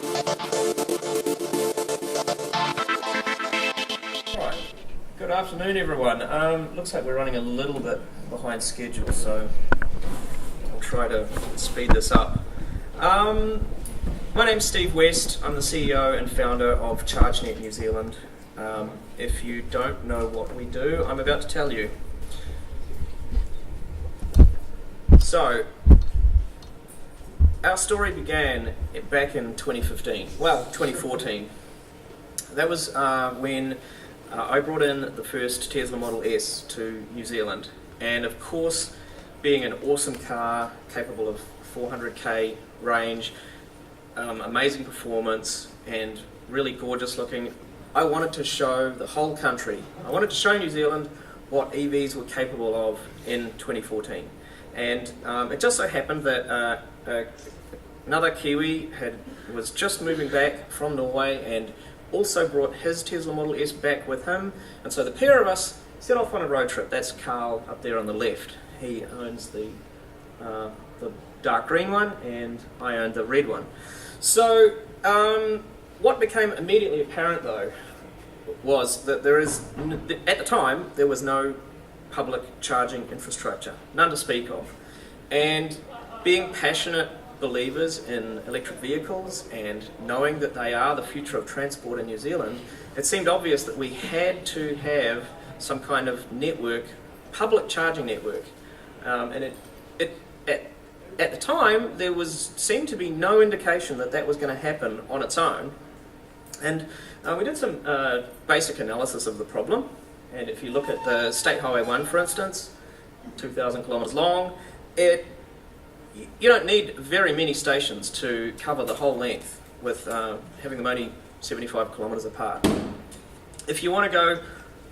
Good afternoon, everyone. Looks like we're running a little bit behind schedule, so I'll try to speed this up. My name's Steve West. I'm the CEO and founder of Chargenet New Zealand. If you don't know what we do, I'm about to tell you. So, our story began back in 2014. That was when I brought in the first Tesla Model S to New Zealand, and of course, being an awesome car capable of 400k range, amazing performance, and really gorgeous looking, I wanted to show the whole country, I wanted to show New Zealand what EVs were capable of in 2014. And it just so happened that another Kiwi was just moving back from Norway and also brought his Tesla Model S back with him, and so the pair of us set off on a road trip. That's Carl up there on the left. He owns the dark green one, and I own the red one. So what became immediately apparent though was that at the time there was no public charging infrastructure, none to speak of, and being passionate believers in electric vehicles and knowing that they are the future of transport in New Zealand, it seemed obvious that we had to have some kind of network, public charging network. And at the time, there seemed to be no indication that that was going to happen on its own. And we did some basic analysis of the problem. And if you look at the State Highway 1, for instance, 2,000 kilometres long, you don't need very many stations to cover the whole length with having them only 75 kilometres apart. If you want to go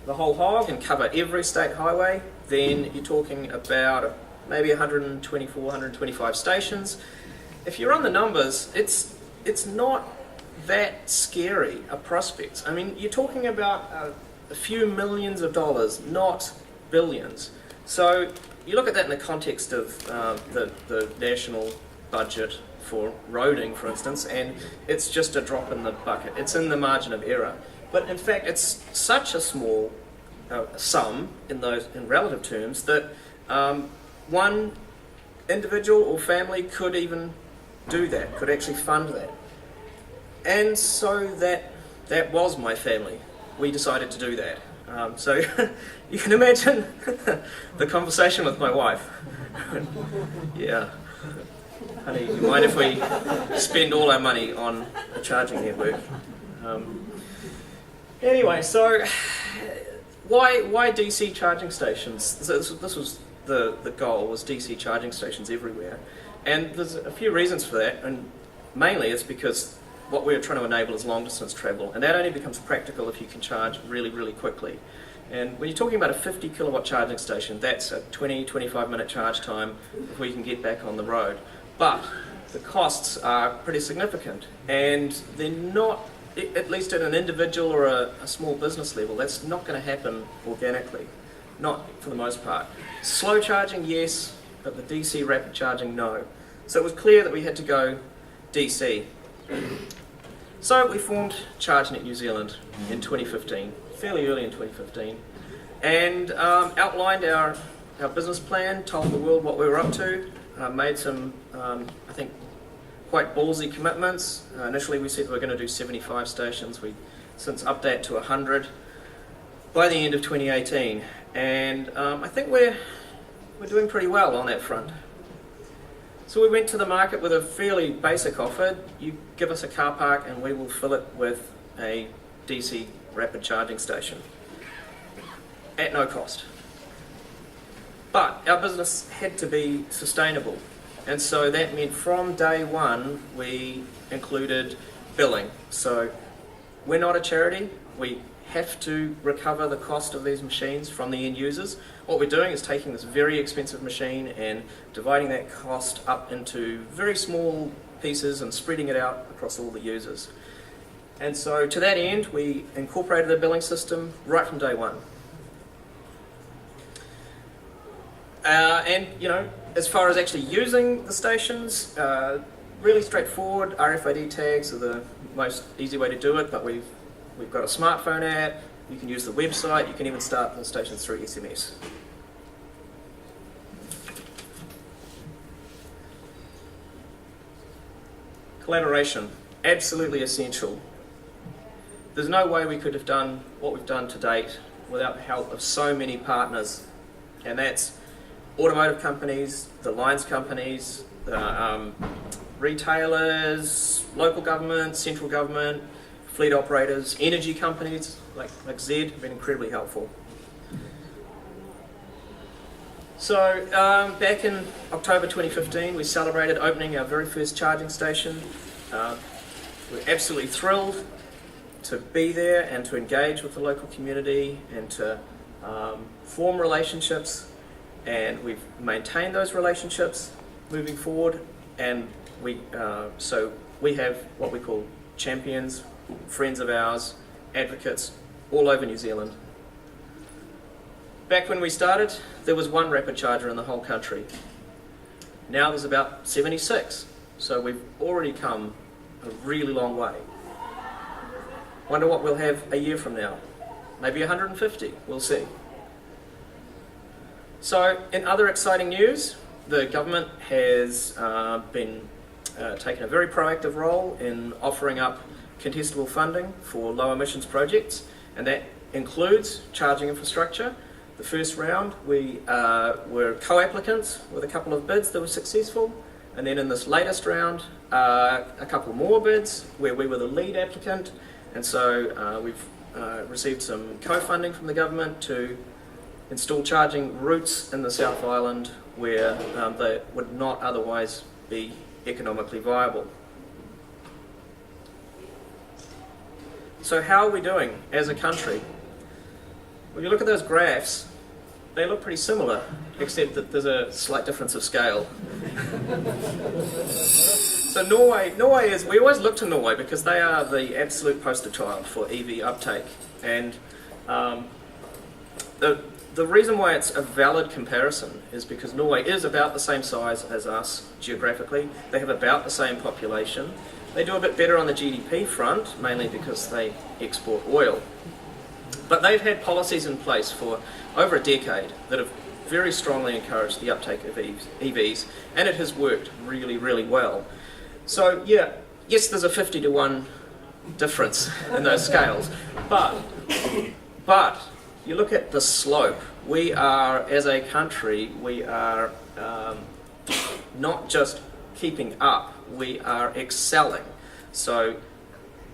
the whole hog and cover every state highway, then you're talking about maybe 124, 125 stations. If you run the numbers, it's not that scary a prospect. I mean, you're talking about a few millions of dollars, not billions. So you look at that in the context of the national budget for roading, for instance, and it's just a drop in the bucket. It's in the margin of error. But in fact, it's such a small sum in relative terms that one individual or family could even do that, could actually fund that. And so that was my family. We decided to do that. So you can imagine the conversation with my wife. Yeah, honey, you mind if we spend all our money on a charging network? Anyway, so why DC charging stations? So this was the goal, was DC charging stations everywhere. And there's a few reasons for that, and mainly it's because what we're trying to enable is long distance travel, and that only becomes practical if you can charge really, really quickly. And when you're talking about a 50 kilowatt charging station, that's a 20-25 minute charge time before you can get back on the road. But the costs are pretty significant, and they're not, at least at an individual or a small business level, that's not going to happen organically, not for the most part. Slow charging, yes, but the DC rapid charging, no. So it was clear that we had to go DC. So we formed Chargenet New Zealand in 2015, fairly early in 2015, and outlined our business plan, told the world what we were up to, made some, I think, quite ballsy commitments. Initially we said we were going to do 75 stations. We since upped that to 100 by the end of 2018, and I think we're doing pretty well on that front. So we went to the market with a fairly basic offer. You give us a car park and we will fill it with a DC rapid charging station at no cost. But our business had to be sustainable, and so that meant from day one we included billing. So we're not a charity, we have to recover the cost of these machines from the end users. What we're doing is taking this very expensive machine and dividing that cost up into very small pieces and spreading it out across all the users. And so to that end, we incorporated a billing system right from day one. And, you know, as far as actually using the stations, really straightforward. RFID tags are the most easy way to do it, but we've got a smartphone app, you can use the website, you can even start the stations through SMS. Collaboration, absolutely essential. There's no way we could have done what we've done to date without the help of so many partners, and that's automotive companies, the lines companies, retailers, local government, central government, fleet operators, energy companies like Z have been incredibly helpful. So back in October 2015 we celebrated opening our very first charging station. We're absolutely thrilled to be there and to engage with the local community and to form relationships, and we've maintained those relationships moving forward, and so we have what we call champions, friends of ours, advocates all over New Zealand. Back when we started, there was one rapid charger in the whole country. Now there's about 76, so we've already come a really long way. Wonder what we'll have a year from now. Maybe 150, we'll see. So in other exciting news, the government has been taking a very proactive role in offering up contestable funding for low emissions projects, and that includes charging infrastructure. The first round we were co-applicants with a couple of bids that were successful, and then in this latest round a couple more bids where we were the lead applicant, and so we've received some co-funding from the government to install charging routes in the South Island where they would not otherwise be economically viable. So how are we doing as a country? When you look at those graphs, they look pretty similar, except that there's a slight difference of scale. So Norway is, we always look to Norway because they are the absolute poster child for EV uptake, and the reason why it's a valid comparison is because Norway is about the same size as us geographically. They have about the same population. They do a bit better on the GDP front, mainly because they export oil. But they've had policies in place for over a decade that have very strongly encouraged the uptake of EVs, and it has worked really, really well. So yeah, yes, there's a 50-to-1 difference in those scales, but you look at the slope. We are, as a country, we are not just keeping up, we are excelling. So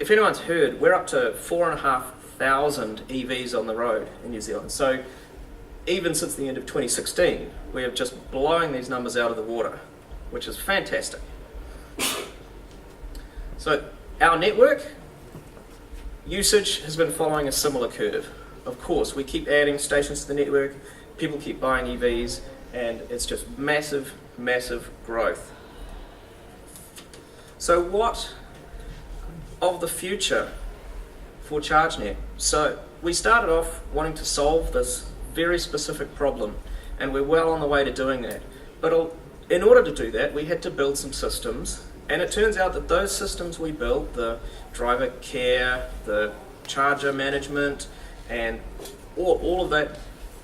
if anyone's heard, we're up to 4,500 EVs on the road in New Zealand. So even since the end of 2016, we are just blowing these numbers out of the water, which is fantastic. So our network usage has been following a similar curve. Of course, we keep adding stations to the network, people keep buying EVs, and it's just massive, massive growth. So what of the future for Chargenet? So we started off wanting to solve this very specific problem, and we're well on the way to doing that. But in order to do that, we had to build some systems, and it turns out that those systems we built, the driver care, the charger management, and all of that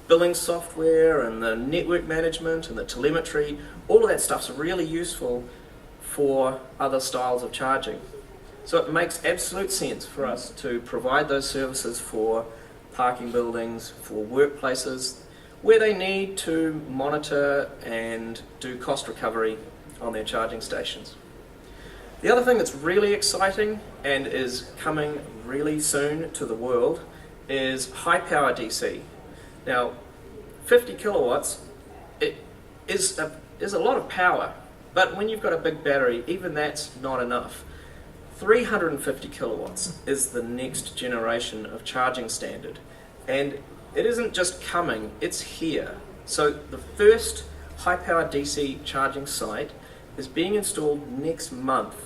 billing software and the network management and the telemetry, all of that stuff's really useful for other styles of charging. So it makes absolute sense for us to provide those services for parking buildings, for workplaces, where they need to monitor and do cost recovery on their charging stations. The other thing that's really exciting and is coming really soon to the world is high power DC. Now, 50 kilowatts is a lot of power, but when you've got a big battery, even that's not enough. 350 kilowatts is the next generation of charging standard, and it isn't just coming, it's here. So the first high power DC charging site is being installed next month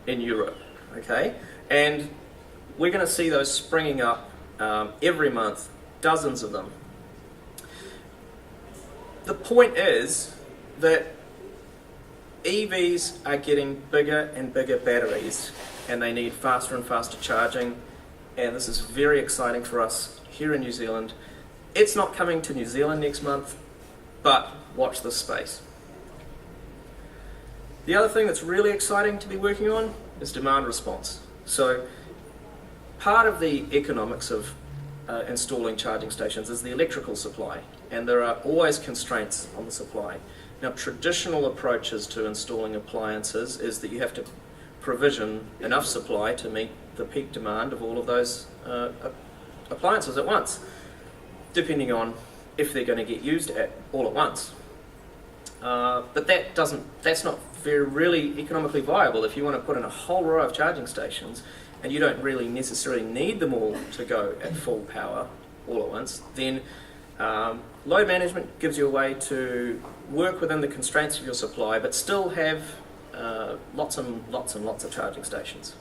in Europe, okay? And we're going to see those springing up every month, dozens of them. The point is that EVs are getting bigger and bigger batteries, and they need faster and faster charging, and this is very exciting for us here in New Zealand. It's not coming to New Zealand next month, but watch this space. The other thing that's really exciting to be working on is demand response. So part of the economics of installing charging stations is the electrical supply, and there are always constraints on the supply. Now, traditional approaches to installing appliances is that you have to provision enough supply to meet the peak demand of all of those appliances at once, depending on if they're going to get used all at once. But that's not really economically viable. If you want to put in a whole row of charging stations and you don't really necessarily need them all to go at full power all at once, then load management gives you a way to work within the constraints of your supply but still have lots and lots of charging stations.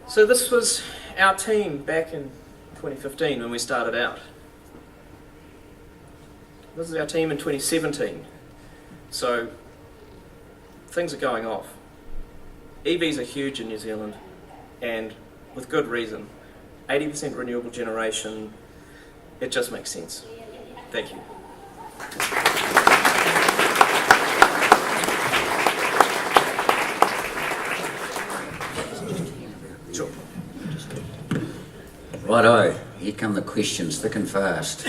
So this was our team back in 2015 when we started out. This is our team in 2017. So things are going off. EVs are huge in New Zealand, and with good reason. 80% renewable generation, it just makes sense. Thank you. Sure. Righto, here come the questions, thick and fast.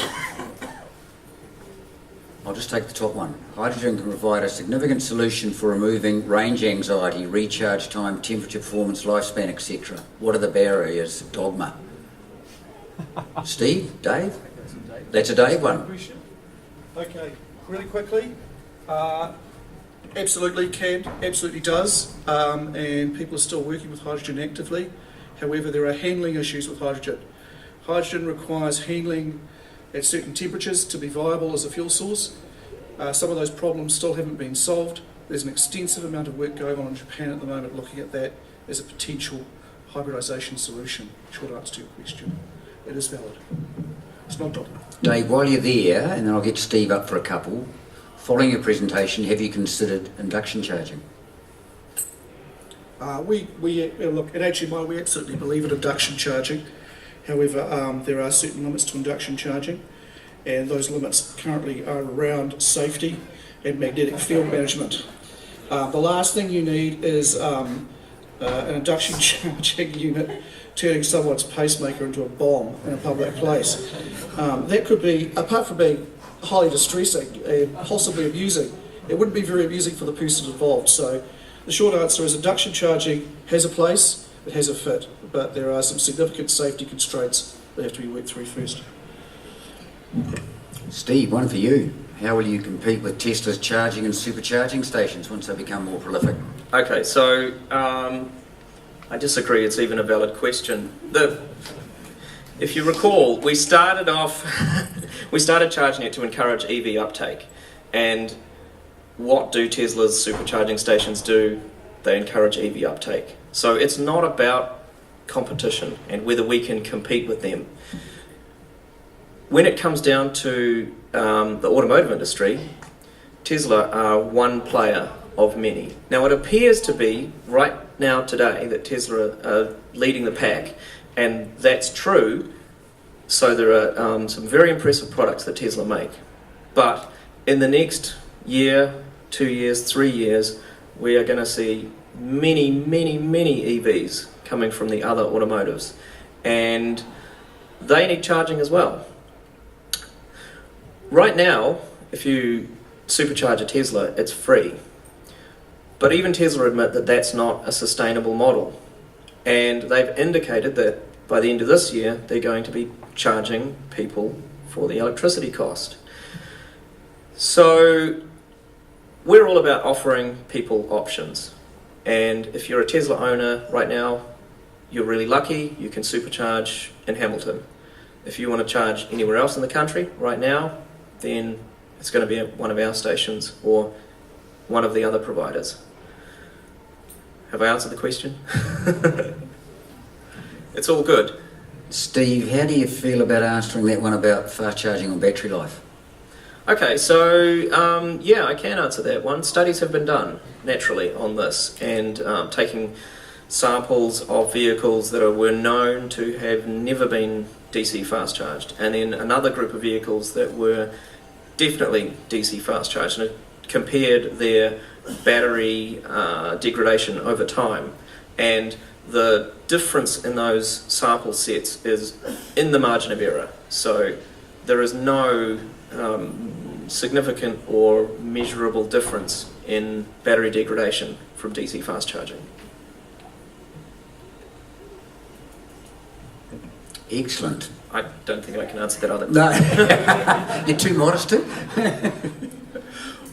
I'll just take the top one. Hydrogen can provide a significant solution for removing range anxiety, recharge time, temperature, performance, lifespan, etc. What are the barriers? Dogma. Steve? Dave? That's a Dave one. Okay, really quickly. Absolutely can, absolutely does, and people are still working with hydrogen actively. However, there are handling issues with hydrogen. Hydrogen requires handling at certain temperatures to be viable as a fuel source. Some of those problems still haven't been solved. There's an extensive amount of work going on in Japan at the moment looking at that as a potential hybridisation solution. Short answer to your question. It is valid. It's not dogma. Dave, while you're there, and then I'll get Steve up for a couple, following your presentation, have you considered induction charging? Look, at HMI we absolutely believe in induction charging. However, there are certain limits to induction charging, and those limits currently are around safety and magnetic field management. The last thing you need is an induction charging unit turning someone's pacemaker into a bomb in a public place. That could be, apart from being highly distressing and possibly amusing, it wouldn't be very amusing for the person involved. So the short answer is induction charging has a place, it has a fit, but there are some significant safety constraints that have to be worked through first. Steve, one for you. How will you compete with Tesla's charging and supercharging stations once they become more prolific? Okay, so I disagree. It's even a valid question. If you recall, we started Chargenet to encourage EV uptake, and what do Tesla's supercharging stations do? They encourage EV uptake. So it's not about competition and whether we can compete with them. When it comes down to the automotive industry, Tesla are one player of many. Now it appears to be, right now today, that Tesla are leading the pack, and that's true. So there are some very impressive products that Tesla make. But in the next year, 2 years, 3 years, we are going to see many EVs coming from the other automotives, and they need charging as well. Right now, if you supercharge a Tesla, it's free. But even Tesla admit that that's not a sustainable model, and they've indicated that by the end of this year they're going to be charging people for the electricity cost. So we're all about offering people options. And if you're a Tesla owner right now, you're really lucky, you can supercharge in Hamilton. If you want to charge anywhere else in the country right now, then it's going to be at one of our stations or one of the other providers. Have I answered the question? It's all good. Steve, how do you feel about answering that one about fast charging or battery life? Okay, so yeah, I can answer that one. Studies have been done naturally on this, and taking samples of vehicles that were known to have never been DC fast charged, and then another group of vehicles that were definitely DC fast charged, and it compared their battery degradation over time. And the difference in those sample sets is in the margin of error. So there is no significant or measurable difference in battery degradation from DC fast charging. Excellent. I don't think I can answer that either. No, you're too modest too.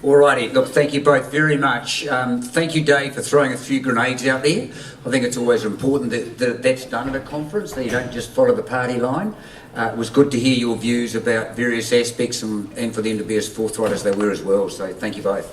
Alrighty, look, thank you both very much. Thank you, Dave, for throwing a few grenades out there. I think it's always important that that's done at a conference, that you don't just follow the party line. It was good to hear your views about various aspects and for them to be as forthright as they were as well, so thank you both.